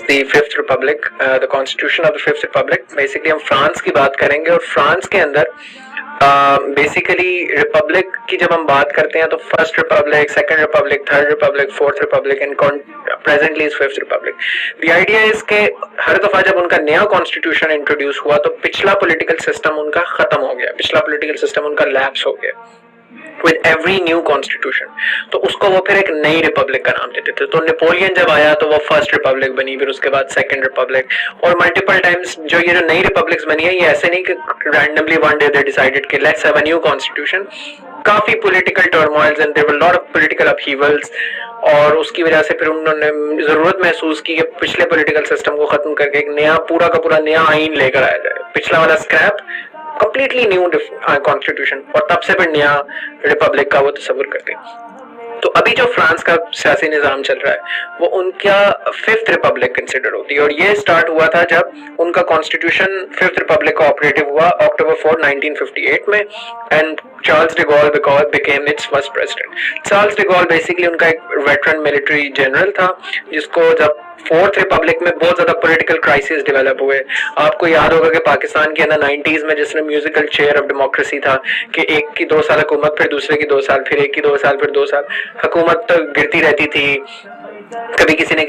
The fifth Republic, the constitution of the fifth Republic. Basically हम France की बात करेंगे और फ्रांस के अंदर बेसिकली रिपब्लिक की जब हम बात करते हैं तो first Republic, second Republic, third Republic, fourth Republic and presently is fifth Republic. The idea is के हर दफा जब उनका नया कॉन्स्टिट्यूशन इंट्रोड्यूस हुआ तो पिछला पॉलिटिकल सिस्टम उनका खत्म हो गया, पिछला पॉलिटिकल सिस्टम उनका लैप्स हो गया with every new constitution। तो उसको वो फिर एक नई रिपब्लिक का नाम देते थे। तो नेपोलियन जब आया तो वो फर्स्ट रिपब्लिक बनी, फिर उसके बाद सेकंड रिपब्लिक, और मल्टीपल टाइम्स जो ये जो नई रिपब्लिक्स बनी है ये ऐसे नहीं कि randomly one day they decided कि let's have a new constitution. काफी political turmoils and there were lot of political upheavals, और उसकी वजह से फिर उन्होंने जरूरत महसूस की कि पिछले पॉलिटिकल सिस्टम को खत्म करके एक नया पूरा का पूरा नया आइन लेकर आया जाए, पिछला वाला स्क्रैप, कंप्लीटली न्यू कॉन्स्टिट्यूशन, और तब से फिर नया रिपब्लिक का वो तस्वुर करते हैं। तो अभी जो फ्रांस का सियासी निज़ाम चल रहा है वो उनका फिफ्थ रिपब्लिक कंसिडर होती है, और ये स्टार्ट हुआ था जब उनका कॉन्स्टिट्यूशन फिफ्थ रिपब्लिक का ऑपरेटिव हुआ October 4, 1958 में, and Charles de Gaulle became its first president. Charles de Gaulle basically उनका एक वेटरन मिलिट्री जनरल था जिसको जब फोर्थ रिपब्लिक में बहुत ज्यादा पॉलिटिकल क्राइसिस डेवलप हुए। आपको याद होगा कि पाकिस्तान के अंदर 90s में जिसने म्यूजिकल चेयर ऑफ डेमोक्रेसी था कि एक की 2 साल हुकूमत, फिर दूसरे की 2 साल, फिर एक की 2 साल, फिर 2 साल हुकूमत तो गिरती रहती थी, कभी किसी ने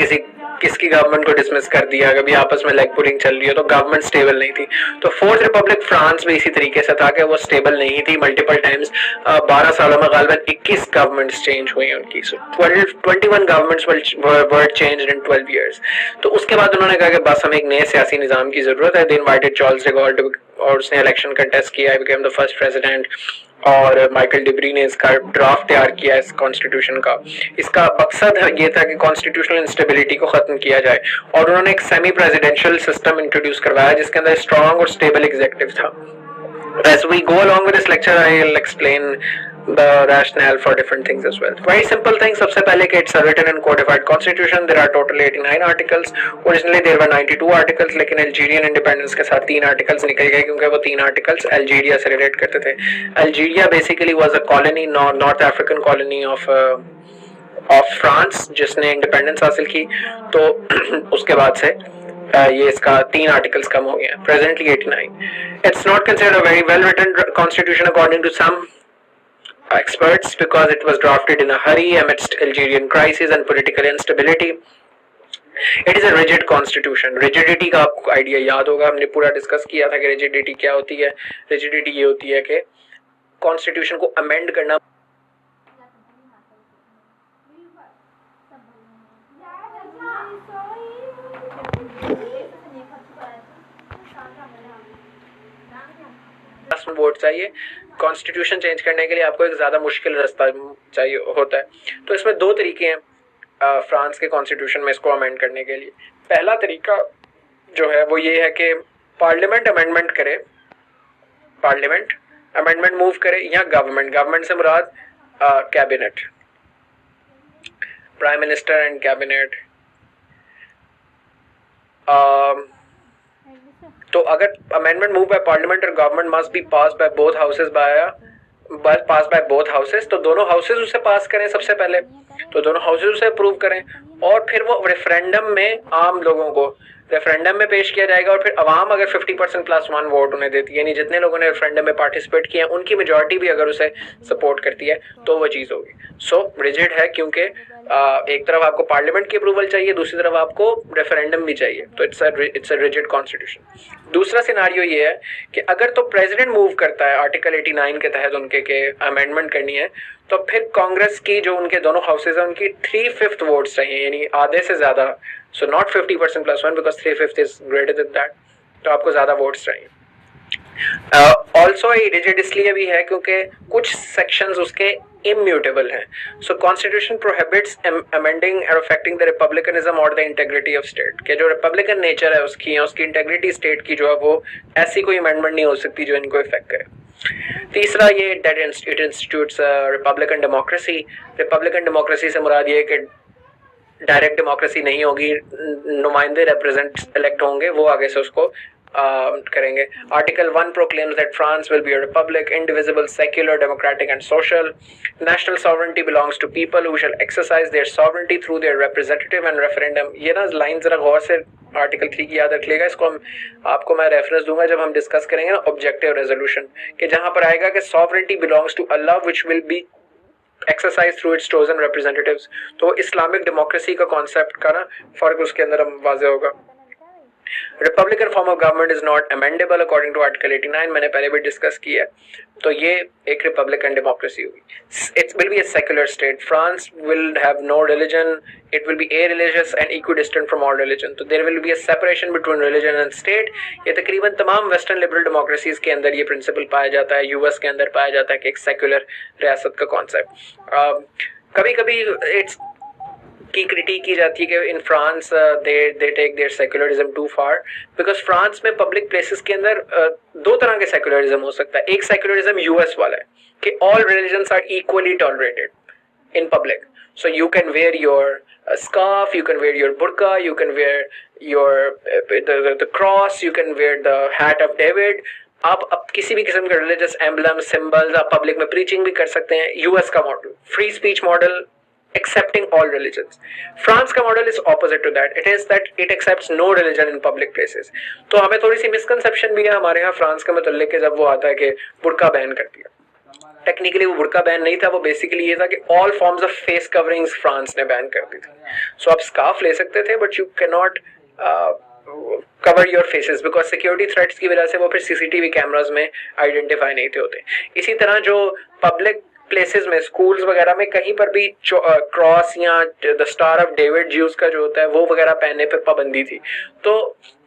किसकी गवर्नमेंट को डिसमिस कर दिया, कभी आपस में लेग पुलिंग चल रही है, तो गवर्नमेंट स्टेबल नहीं थी। तो फोर्थ रिपब्लिक फ्रांस में इसी तरीके से था कि वो स्टेबल नहीं थी, मल्टीपल टाइम्स 12 सालों में गालिबन 21 गवर्नमेंट्स चेंज हुई उनकी। सो 21 governments were changed in 12 years. तो उसके बाद उन्होंने कहा कि बस हमें एक नए सियासी निजाम की जरूरत है। They invited Charles de Gaulle और उसने इलेक्शन कंटेस्ट किया, बिकेम द फर्स्ट प्रेसिडेंट, और माइकल डिब्री ने इसका ड्राफ्ट तैयार किया इस कॉन्स्टिट्यूशन का। इसका मकसद ये था कि कॉन्स्टिट्यूशनल इंस्टेबिलिटी को खत्म किया जाए, और उन्होंने एक सेमी प्रेसिडेंशियल सिस्टम इंट्रोड्यूस करवाया जिसके अंदर स्ट्रॉन्ग और स्टेबल एग्जीक्यूटिव था। As we go along with this lecture, I'll explain the rationale for different things as well. Very simple thing. सबसे पहले कि it's a written and codified constitution. There are total 89 articles. Originally there were 92 articles, लेकिन Algerian independence के साथ 3 articles निकल गए क्योंकि वो 3 articles Algeria से relate करते थे। Algeria basically was a colony, North African colony of France, जिसने इंडिपेंडेंस हासिल की। तो उसके बाद से ये इसका 3 आर्टिकल्स कम हो गए हैं, presently 89। It's not considered a very well written constitution according to some experts because it was drafted in a hurry amidst Algerian crisis and political instability. It is a rigid constitution. Rigidity का आपको idea याद होगा, हमने पूरा discuss किया था कि rigidity क्या होती है। Rigidity ये होती है कि कॉन्स्टिट्यूशन को अमेंड करना वोट चाहिए। कॉन्स्टिट्यूशन चेंज करने के लिए आपको एक ज्यादा मुश्किल रास्ता चाहिए होता है। तो इसमें 2 तरीके हैं फ्रांस के कॉन्स्टिट्यूशन में इसको अमेंड करने के लिए। पहला तरीका जो है वो ये है कि पार्लियामेंट अमेंडमेंट करे, पार्लियामेंट अमेंडमेंट मूव करे, या गवर्नमेंट से मुराद cabinet, prime minister and cabinet. तो अगर अमेंडमेंट मूव बाय पार्लियामेंट और government must be pass by both houses, तो दोनों हाउसेस उसे पास करें सबसे पहले, तो दोनों हाउसेस उसे अप्रूव करें, और फिर वो रेफरेंडम में आम लोगों को रेफरेंडम में पेश किया जाएगा, और फिर अवाम अगर 50% + 1 वोट उन्हें देती है, यानी जितने लोगों ने रेफरेंडम में पार्टिसिपेट किया उनकी मेजॉरिटी भी अगर उसे सपोर्ट करती है तो वो चीज़ होगी। सो रिजिड है क्योंकि एक तरफ आपको पार्लियामेंट की अप्रूवल चाहिए, दूसरी तरफ आपको रेफरेंडम भी चाहिए, तो इट्स अ रिजिड कॉन्स्टिट्यूशन। दूसरा सिनारियो ये है कि अगर तो प्रेसिडेंट मूव करता है आर्टिकल 89 के तहत उनके के अमेंडमेंट करनी है, तो फिर कांग्रेस की जो उनके दोनों हाउसेज हैं उनकी 3/5 वोट्स चाहिए, यानी आधे से ज्यादा। So not 50% + 1 because 3/5 is greater than that, तो आपको ज्यादा वोट्स चाहिए। ऑल्सो रिजिड इसलिए भी है क्योंकि कुछ सेक्शंस उसके इम्यूटेबल हैं। सो कॉन्स्टिट्यूशन प्रोहिबिट्स अमेंडिंग और अफेक्टिंग द रिपब्लिकनिज्म और द इंटेग्रिटी ऑफ स्टेट, के जो रिपब्लिकन नेचर है उसकी या उसकी इंटेग्रिटी स्टेट की जो है वो ऐसी कोई अमेंडमेंट नहीं हो सकती जो इनको इफेक्ट करे। तीसरा ये it institutes Republican democracy. Republican democracy से मुराद ये कि डायरेक्ट डेमोक्रेसी नहीं होगी, नुमाइंदे रिप्रेजेंट इलेक्ट होंगे, वो आगे से उसको करेंगे. Article 1 proclaims that France will be a republic, indivisible, secular, democratic and social. National sovereignty belongs to people who shall exercise their sovereignty through their representative and referendum. ये ना लाइन जरा गौर से आर्टिकल 3 की याद रख लेगा. इसको आपको मैं रेफरेंस दूंगा जब हम डिस्कस करेंगे ना ऑब्जेक्टिव रेजोल्यूशन, कि जहां पर आएगा कि sovereignty belongs to Allah which will be exercise through its chosen representatives. तो इस्लामिक डेमोक्रेसी का कॉन्सेप्ट का ना फर्क उसके अंदर हम वाजे होगा. Republican form of government is not amendable according to article 89. मैंने पहले भी डिस्कस किया है. तो ये एक रिपब्लिकन डेमोक्रेसी होगी. It will be a secular state. France will have no religion. It will be a religious and equidistant from all religion. तो there will be a separation between religion and state. ये तकरीबन तमाम western liberal democracies के अंदर ये principal पाया जाता है. यूएस के अंदर पाया जाता है कि एक सेक्युलर रियासत का कॉन्सेप्ट. कभी कभी इट्स की क्रिटिक की जाती है कि in France they take their secularism too far, because France में पब्लिक प्लेसेस के अंदर दो तरह के सेक्युलरिज्म हो सकता है. एक सेक्युलरिज्म यूएस वाला है कि all religions are equally tolerated in public. So you can wear your scarf, you can wear your burqa, you can wear your the cross, you can wear the hat of David. आप किसी भी किस्म के religious emblem symbols आप public में preaching भी कर सकते हैं. यूएस का model free speech model accepting all religions. France का model is opposite to that. It is that it accepts no religion in public places. तो हमें थोड़ी सी मिसकंसेप्शन भी है हमारे यहाँ फ्रांस के मतलब के जब वो आता है कि बुर्का बैन कर दिया. टेक्निकली वो बुर्का बैन नहीं था, वो बेसिकली ये था कि all forms of face coverings France ने बैन कर दी थी. सो आप स्कार्फ ले सकते थे but you can not cover your faces because security threats की वजह से वो फिर सीसीटीवी कैमरास में आइडेंटिफाई नहीं थे होते. इसी तरह जो पब्लिक प्लेसेस में स्कूल्स वगैरह में कहीं पर भी क्रॉस या the star of David juice का जो होता है वो वगैरह पहनने पर पाबंदी थी. तो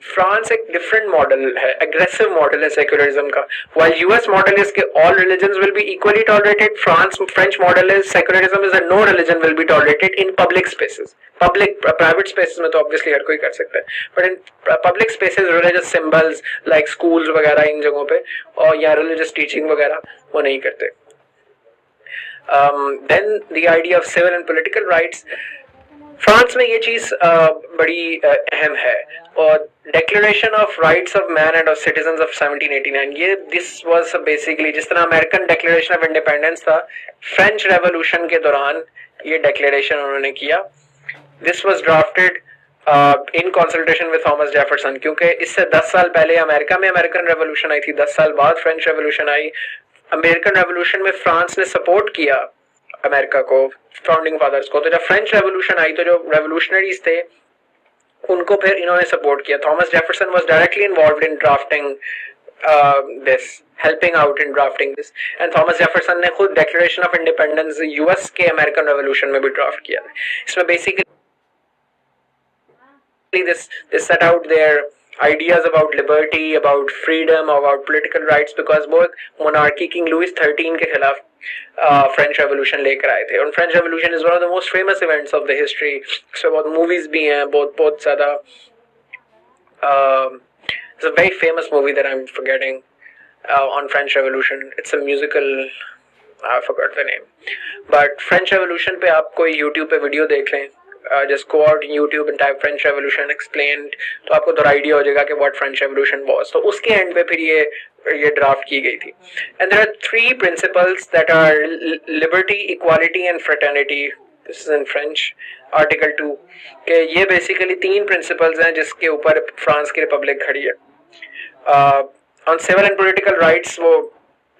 फ्रांस एक डिफरेंट मॉडल है, एग्रेसिव मॉडल है सेक्युलरिज्म का. व्हाइल यूएस मॉडल इज के all religions will be equally tolerated, French model is secularism is no religion will be tolerated in public spaces. Public private spaces में तो obviously हर कोई कर सकता है, but in public spaces religious symbols like schools वगैरह इन जगहों पे और या रिलीजियस टीचिंग वगैरह वो नहीं करते. Then the idea of civil and political rights. France में ये चीज बड़ी अहम है. और declaration of rights of man end of citizens of 1789, ये दिस वाज बेसिकली जिस तरह अमेरिकन डिक्लेरेशन ऑफ इंडिपेंडेंस था, फ्रेंच रेवोल्यूशन के दौरान ये डिक्लेरेशन उन्होंने किया. This was drafted in consultation with Thomas Jefferson, क्योंकि इससे 10 साल पहले अमेरिका में अमेरिकन रेवोल्यूशन आई थी, 10 साल बाद फ्रेंच रेवोल्यूशन आई. अमेरिकन रेवोल्यूशन में फ्रांस ने सपोर्ट किया अमेरिका को, फाउंडिंग फादर्स को. तो जब फ्रेंच रेवोल्यूशन आई तो जो रेवोल्यूशनरीज थे उनको फिर इन्होंने सपोर्ट किया. Thomas Jefferson was directly involved in drafting this, helping out in drafting this. And Thomas Jefferson ने खुद डिक्लेरेशन ऑफ इंडिपेंडेंस यूएस के अमेरिकन रेवोल्यूशन में भी ड्राफ्ट किया. इसमें basically this set out their ideas about liberty, about freedom, about political rights, because वो एक monarchy king Louis 13 के खिलाफ फ्रेंच रेवोल्यूशन लेकर आए थे. और French revolution is one of the most famous events of the history. इसमें बहुत मूवीज भी हैं, बहुत ज्यादा. It's a very famous movie that I'm forgetting on French Revolution. It's a musical. I forgot the name. But French Revolution पे आप कोई YouTube पे वीडियो देख लें, just go out on YouTube and type French Revolution explained, तो आपको थोड़ा idea हो जाएगा कि what French Revolution was. तो उसके एंड पे फिर ये ड्राफ्ट की गई थी. And there are 3 principles that are liberty, equality and fraternity. This is in French. Article 2 कि ये बेसिकली 3 प्रिंसिपल्स हैं जिसके ऊपर फ्रांस की रिपब्लिक खड़ी है. On civil and political rights वो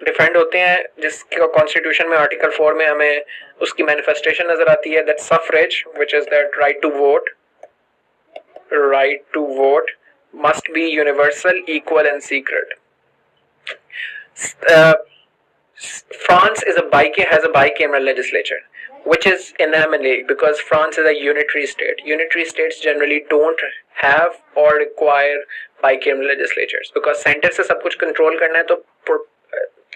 डिफेंड होते हैं, जिसके कॉन्स्टिट्यूशन में आर्टिकल 4 में हमें उसकी मैनिफेस्टेशन नजर आती है. That suffrage which is that right to vote must be universal, equal and secret. France has a bicameral legislature, which is anomaly because France is a unitary state. Unitary states generally don't have or require bicameral legislatures because center से सब कुछ control करना है. तो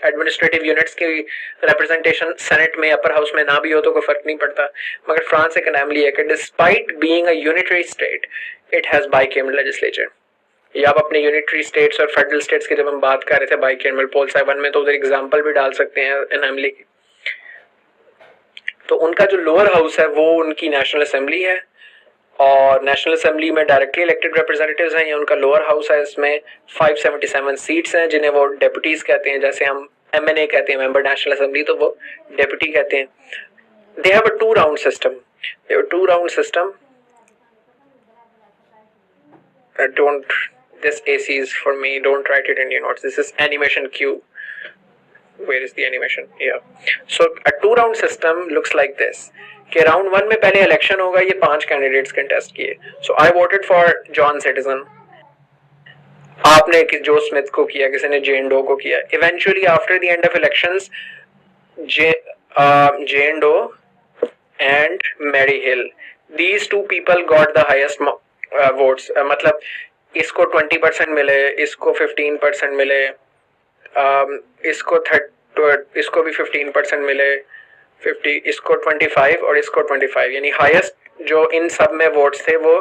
administrative units की representation senate में, upper house में ना भी हो तो कोई फर्क नहीं पड़ता. मगर फ्रांस एक anomaly है कि despite being a unitary state it has bicameral legislature. या आप अपने यूनिटरी स्टेट्स और फेडरल स्टेट्स की जब हम बात कर रहे थे बाइकेमरल पोल 7 में, तो उधर एग्जांपल भी डाल सकते हैं anomaly की. तो उनका जो लोअर हाउस है वो उनकी नेशनल असेंबली है और नेशनल असेंबली में डायरेक्टली इलेक्टेड रिप्रेजेंटेटिव्स हैं, ये उनका लोअर हाउस है, इसमें 577 सीट्स हैं जिन्हें वो डेप्यूटीज कहते हैं, जैसे हम MNA कहते हैं मेंबर नेशनल असेंबली, तो वो डेप्यूटी कहते हैं. दे have a 2 round system. They have a 2 round system. Don't, this AC is for me, don't write it in your notes. This is animation Q. Where is the animation? Yeah. So a 2 round system looks like this. कि round 1 में पहले election होगा, ये 5 candidates contest किए. So I voted for John citizen, आपने जो Smith को किया, किसी ने जेन डो को किया. Eventually after the end of elections Jane Doe and Mary Hill, these 2 people got the highest votes. मतलब इसको 20% मिले, इसको 15% मिले, इसको भी 15% मिले, 50, इसको 25 और इसको 25, यानी हाईएस्ट जो इन सब में वोट्स थे वो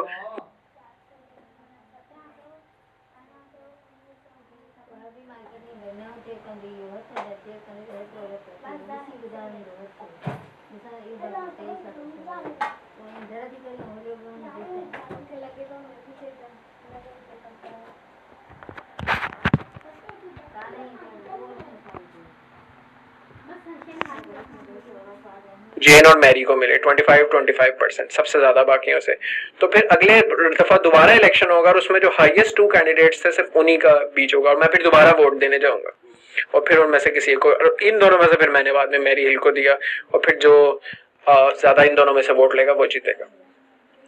जेन और मैरी को मिले 25% सबसे ज्यादा बाकियों से. तो फिर अगले दफा दोबारा इलेक्शन होगा और उसमें जो हाईएस्ट 2 कैंडिडेट्स थे सिर्फ उन्हीं का बीच होगा, और मैं फिर दोबारा वोट देने जाऊंगा और फिर उनमें से किसी को, इन दोनों में से फिर मैंने बाद में मैरी हिल को दिया, और फिर जो ज्यादा इन दोनों में से वोट लेगा वो जीतेगा.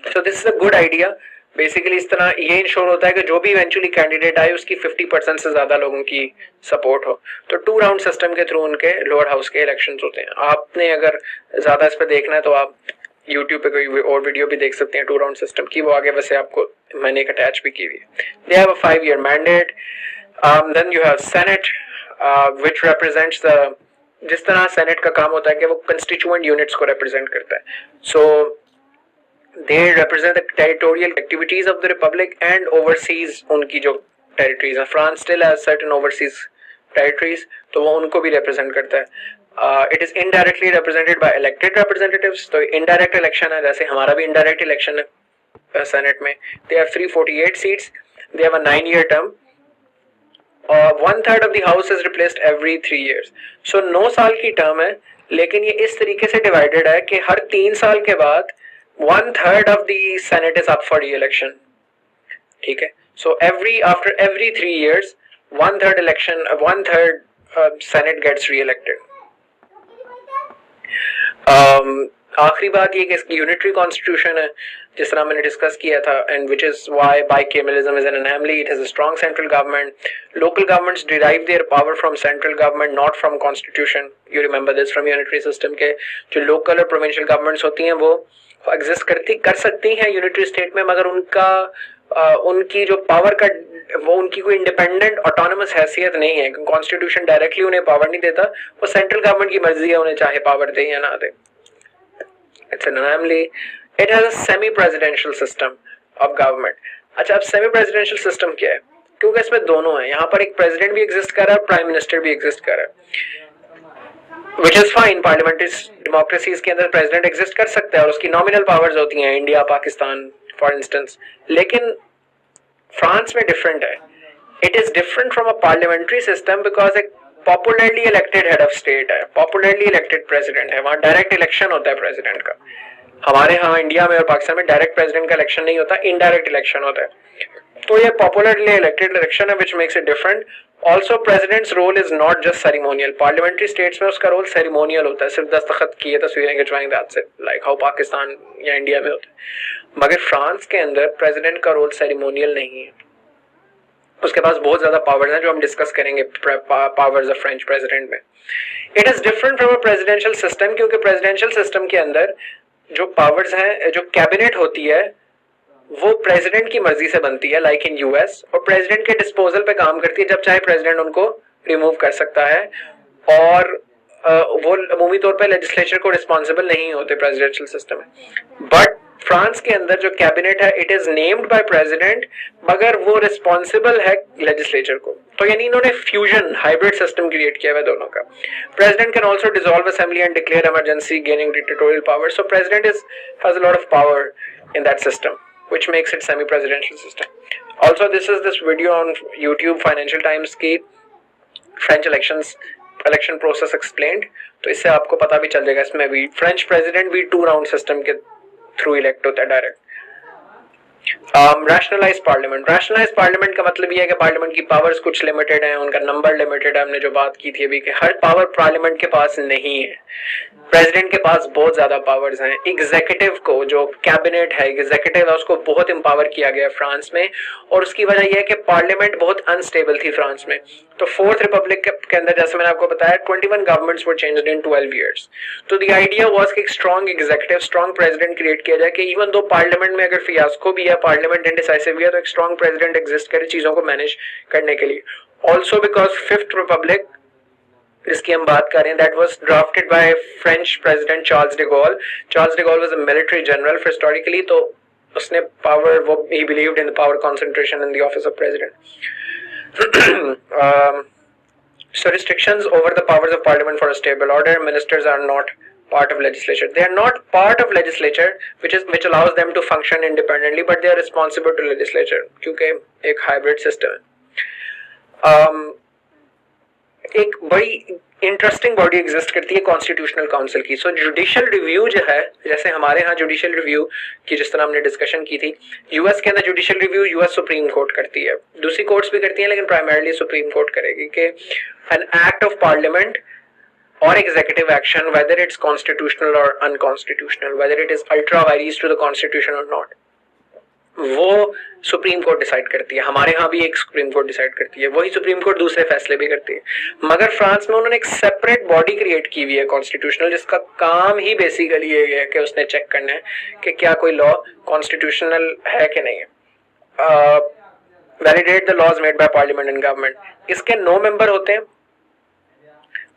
So this is a good idea. Basically इस तरह ये इंश्योर होता है कि जो भी इवेंचुअली कैंडिडेट आए उसकी 50% से ज्यादा लोगों की सपोर्ट हो. तो 2 राउंड सिस्टम के थ्रू उनके लोअर हाउस के इलेक्शंस होते हैं. आपने अगर ज्यादा इस पर देखना है तो आप यूट्यूब पे कोई और वीडियो भी देख सकते हैं 2 राउंड सिस्टम की, वो आगे वैसे आपको मैंने एक अटैच भी की हुई है. They have a 5-year mandate. Then you have senate which represents the, जिस तरह सेनेट का काम होता है कि वो कंस्टिट्यूएंट यूनिट्स को रिप्रेजेंट करता है. सो they represent the territorial activities of the republic and overseas उनकी जो territories हैं. France still has certain overseas territories, तो वो उनको भी represent करता है. It is indirectly represented by elected representatives. तो indirect election है, जैसे हमारा भी indirect election है Senate में. They have 348 seats. They have a 9-year term. 1/3 of the house is replaced every 3 years. So 9 साल की term है, लेकिन ये इस तरीके से divided है कि हर 3 साल के बाद 1/3 of the Senate is up for re-election. ठीक है. So after every 3 years, 1/3 Senate gets re-elected. आखिरी बात ये कि इसकी यूनिटरी कॉन्स्टिट्यूशन है, जिस तरह मैंने डिस्कस किया था, and which is why bicameralism is an anomaly. It has a strong central government. Local governments derive their power from central government, not from constitution. You remember this from unitary system के जो local और provincial governments होती हैं वो exist कर सकती हैं unitary state में, मगर उनकी जो पावर का वो उनकी कोई इंडिपेंडेंट ऑटोनमस हैसियत नहीं है. कॉन्स्टिट्यूशन डायरेक्टली उन्हें पावर नहीं देता, वो सेंट्रल गवर्नमेंट की मर्जी है उन्हें चाहे पावर दे या ना दे. It's an anomaly. It has a semi presidential system of government. अच्छा, अब सेमी प्रेसिडेंशियल सिस्टम क्या है? क्योंकि इसमें दोनों है. यहाँ पर एक प्रेसिडेंट भी एग्जिस्ट कर रहा है, प्राइम मिनिस्टर भी एग्जिस्ट कर रहा है, which is fine. Parliamentary democracies के अंदर प्रेसिडेंट एग्जिस्ट कर सकता है और उसकी नॉमिनल पावर्स होती हैं, इंडिया, पाकिस्तान फॉर इंस्टेंस. लेकिन फ्रांस में डिफरेंट है. It is different from a parliamentary system because एक popularly elected head of state है, पॉपुलरली इलेक्टेड प्रेसिडेंट है. वहाँ डायरेक्ट इलेक्शन होता है प्रेसिडेंट का. हमारे यहाँ इंडिया में और पाकिस्तान में डायरेक्ट प्रेसिडेंट का इलेक्शन नहीं होता, इनडायरेक्ट इलेक्शन होता है. तो ये पॉपुलरली इलेक्टेड इलेक्शन है, which makes it different. Also, president's role is not just ceremonial. Parliamentary states में उसका रोल सेरेमोनियल होता है, सिर्फ दस्तखत किए, तस्वीरें खिंचवाएंगे, that's it, like how Pakistan या इंडिया में होता है. मगर फ्रांस के अंदर प्रेसिडेंट का रोल सेरेमोनियल नहीं है. उसके पास बहुत ज्यादा पावर्स हैं जो हम डिस्कस करेंगे, पावर्स ऑफ फ्रेंच प्रेसिडेंट में. It is different from a presidential system, क्योंकि प्रेसिडेंशियल सिस्टम के अंदर जो पावर्स हैं, जो कैबिनेट होती है, वो प्रेसिडेंट की मर्जी से बनती है, लाइक इन यूएस, और प्रेसिडेंट के डिस्पोजल पे काम करती है. जब चाहे प्रेसिडेंट उनको रिमूव कर सकता है, और वो अमूमी तौर पे लेजिस्लेचर को रिस्पॉन्सिबल नहीं होते प्रेसिडेंशियल सिस्टम में. बट फ्रांस के अंदर जो कैबिनेट है it is named by president, मगर वो रिस्पॉन्सिबल है लेजिस्लेचर को। तो यानी इन्होंने फ्यूजन हाइब्रिड सिस्टम क्रिएट किया है दोनों का। President can also dissolve assembly and declare emergency, gaining dictatorial power. So president has a lot of power in that system, which makes it semi-presidential system. Also, this is this video on YouTube Financial Times की French election process explained. तो इससे आपको पता भी चल जाएगा इसमें भी फ्रेंच प्रेसिडेंट भी 2 राउंड सिस्टम के थ्रू इलेक्ट होता है direct. Rationalise parliament. Rationalise parliament का मतलब ये है कि पार्लियामेंट की पावर्स कुछ लिमिटेड है, उनका नंबर लिमिटेड है। हमने जो बात की थी अभी कि हर पावर पार्लियामेंट के पास नहीं है, प्रेसिडेंट के पास बहुत ज्यादा पावर्स हैं। एग्जीक्यूटिव को, जो कैबिनेट है, एग्जीक्यूटिव है, उसको बहुत एम्पावर किया गया फ्रांस में, और उसकी वजह यह है कि पार्लियामेंट बहुत अनस्टेबल थी फ्रांस में। तो फोर्थ रिपब्लिक के अंदर जैसे मैंने आपको बताया 21 governments were changed in 12 years. तो द आइडिया वाज कि एक strong executive, strong president create किया जाए कि इवन दो पार्लियामेंट में अगर फियास्को भी है, पार्लियामेंट इंडिसाइसिव भी है, तो एक स्ट्रॉन्ग प्रेसिडेंट एग्जिस्ट करे चीजों को मैनेज करने के लिए। ऑल्सो बिकॉज फिफ्थ रिपब्लिक जिसकी हम बात कर रहे हैं that was drafted by French president Charles de Gaulle. Charles de Gaulle was a military general historically, तो उसने पावर, वो ही believed in the power concentration in the office of president. So restrictions over the powers of parliament for a stable order. Ministers are not part of legislature. They are not part of legislature, which allows them to function independently, but they are responsible to legislature क्योंकि एक hybrid system है। एक बड़ी interesting body exist करती है constitutional council की। सो judicial review जो है, जैसे हमारे यहाँ जुडिशियल रिव्यू की जिस तरह हमने डिस्कशन की थी, यूएस के अंदर judicial review US supreme court करती है, दूसरी कोर्ट्स भी करती हैं लेकिन प्राइमरली सुप्रीम कोर्ट करेगी कि an act of parliament or executive action, whether it's constitutional or unconstitutional, whether it is ultra vires to the constitution or not, वो सुप्रीम कोर्ट डिसाइड करती है। हमारे यहाँ भी एक सुप्रीम कोर्ट डिसाइड करती है, वही सुप्रीम कोर्ट दूसरे फैसले भी करती है। मगर फ्रांस में उन्होंने एक सेपरेट बॉडी क्रिएट की हुई है कॉन्स्टिट्यूशनल, जिसका काम ही बेसिकली ये है कि उसने चेक करना है कि क्या कोई लॉ कॉन्स्टिट्यूशनल है कि नहीं है। Validate the laws made by parliament and government. इसके 9 मेंबर होते हैं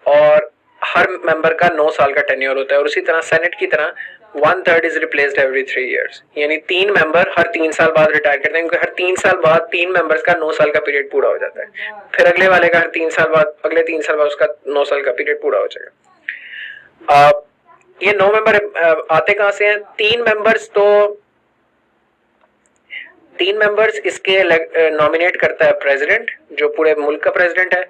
और हर मेंबर का 9 साल का टेन्योर होता है, और उसी तरह सेनेट की तरह 1/3 इज रिप्लेस्ड एवरी 3 years, यानी 3 मेंबर हर 3 साल बाद रिटायर करते हैं, क्योंकि हर 3 साल बाद 3 मेंबर्स का 9 साल का पीरियड पूरा हो जाता है। फिर अगले वाले का हर 3 साल बाद, अगले 3 साल बाद उसका 9 साल का पीरियड पूरा हो जाएगा। ये 9 मेंबर आते कहां से हैं? 3 मेंबर्स इसके नॉमिनेट करता है प्रेसिडेंट, जो पूरे मुल्क का प्रेसिडेंट है।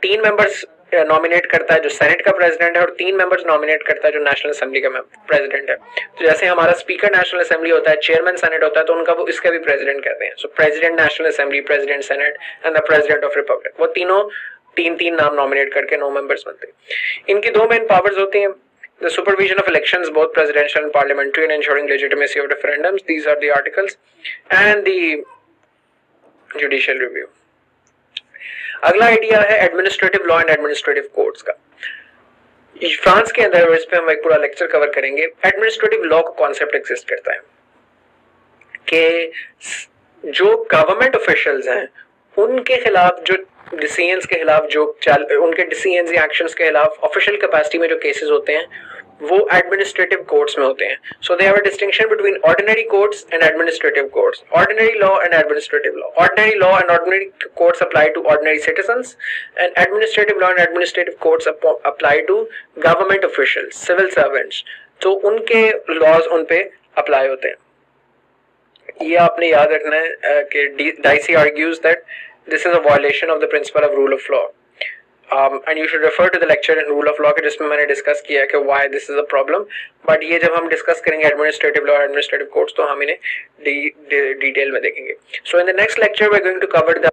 3 मेंबर्स नॉमिनेट करता है जो सेनेट का प्रेसिडेंट है, और 3 मेंबर्स नॉमिनेट करता है जो नेशनल असेंबली का प्रेसिडेंट है। तो जैसे हमारा स्पीकर नेशनल असेंबली होता है, चेयरमैन सेनेट होता है, तो उनका वो इसका भी प्रेसिडेंट कहते हैं। सो president national assembly, president senate and the president of Republic, वो तीनों 3 नाम नॉमिनेट करके 9 मेंबर्स बनते हैं। इनकी 2 मेन पावर्स होती हैं, the supervision of elections, both presidential and parliamentary, and ensuring legitimacy of referendums. These are the articles, and the judicial review. अगला आइडिया है administrative law and administrative codes का। France के अंदर, इस पे हम एक पूरा लेक्चर कवर करेंगे। एडमिनिस्ट्रेटिव लॉ का कॉन्सेप्ट एग्जिस्ट करता है कि जो गवर्नमेंट ऑफिशियल्स हैं उनके खिलाफ, जो डिसीजंस के खिलाफ, जो उनके डिसीजंस या एक्शंस के खिलाफ ऑफिशियल कैपेसिटी में जो केसेस होते हैं वो एडमिनिस्ट्रेटिव कोर्ट्स में होते हैं। So they have a distinction between ordinary courts and administrative courts, ordinary law and administrative law. Ordinary law and ordinary courts apply to ordinary citizens, and administrative law and administrative courts apply to government officials, civil servants. तो उनके laws उन पे apply होते हैं। ये आपने याद रखना है कि dicey argues that this is a violation of the principle of rule of law, and you should refer to the lecture in rule of law के जिसमें मैंने डिस्कस किया कि why this is a problem। But ये जब हम discuss करेंगे administrative law, administrative courts, तो हम इन्हें डिटेल में देखेंगे। So in the next lecture we are going to cover the